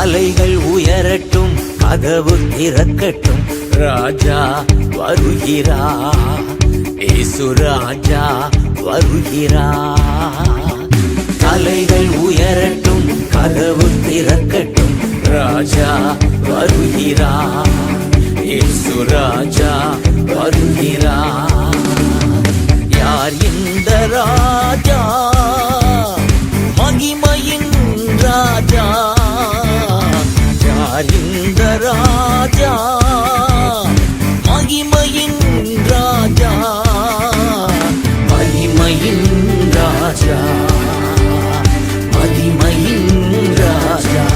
தலைகள் உயரட்டும், கதவு திறக்கட்டும், ராஜா வருகிறார், இயேசு ராஜா வருகிறார். தலைகள் உயரட்டும், கதவு திறக்கட்டும், ராஜா வருகிறார், இயேசு ராஜா வருகிறார். யார் இந்த ராஜா? மகிமையின் ராஜா. யார் இந்த ராஜா? மகிமையின் ராஜா. மகிமையின் ராஜா. மகிமையின் ராஜா.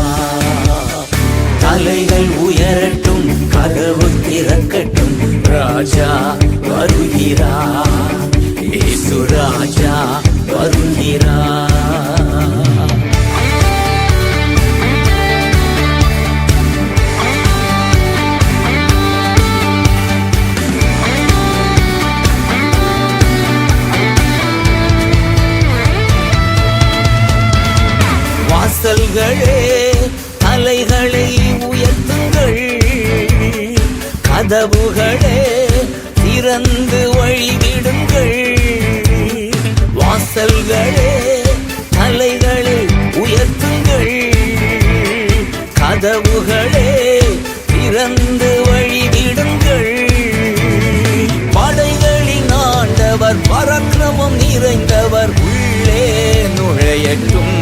தலைகள் உயரட்டும், கதவு திறக்கட்டும், ராஜா வருகிறார், இயேசு ராஜா வருகிறார். வாசல்களே தலைகளை உயர்த்துங்கள், கதவுகளே திறந்து வழிவிடுங்கள். வாசல்களே தலைகளை உயர்த்துங்கள், கதவுகளே திறந்து வழிவிடுங்கள். படைகளின் ஆண்டவர் பராக்கிரமம் நிறைந்தவர் உள்ளே நுழையட்டும்.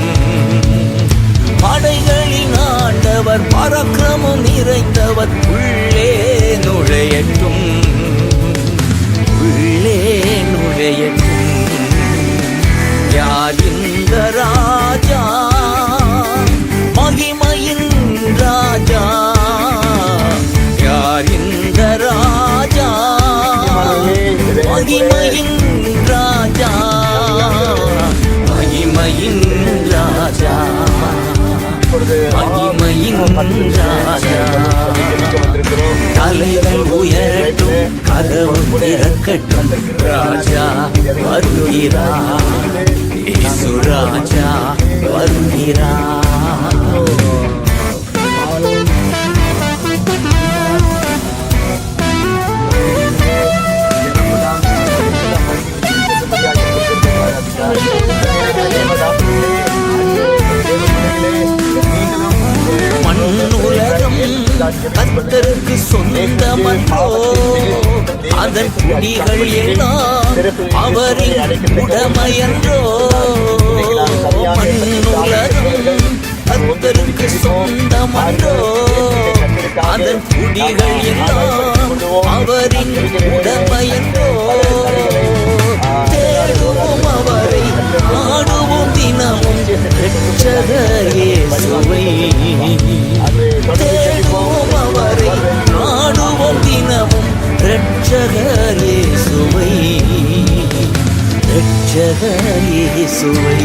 படைகளின் ஆண்டவர் பராக்கிரமம் நிறைந்தவர் உள்ளே நுழையட்டும். உள்ளே நுழையட்டும். யார் இந்த ராஜா? மகிமையின் ராஜா. யார் இந்த ராஜா? மகிமையின் ராஜா. மகிமையின் ராஜா. மகிமையின் ராஜா. தலைகள் உயரட்டும், கதவு திறக்கட்டும், ராஜா வருகிறார், இயேசு ராஜா வருகிறார். மண்ணுலகம் கர்த்தருக்கு சொந்தமன்றோ, அதன் குடிகள் எல்லாம் அவரின் உடமையன்றோ. மண்ணுலகம் கர்த்தருக்கு சொந்தமன்றோ, அதன் குடிகள் எல்லாம் அவரின் உடமையன்றோ. தேடுவோம் அவரை, ஆடுவோம் தினமும் இரட்சகர் இயேசுவை. தேடுவோம் அவரை, ஆடுவோம் தினமும் இரட்சகர் இயேசுவை. இரட்சகர் இயேசுவை.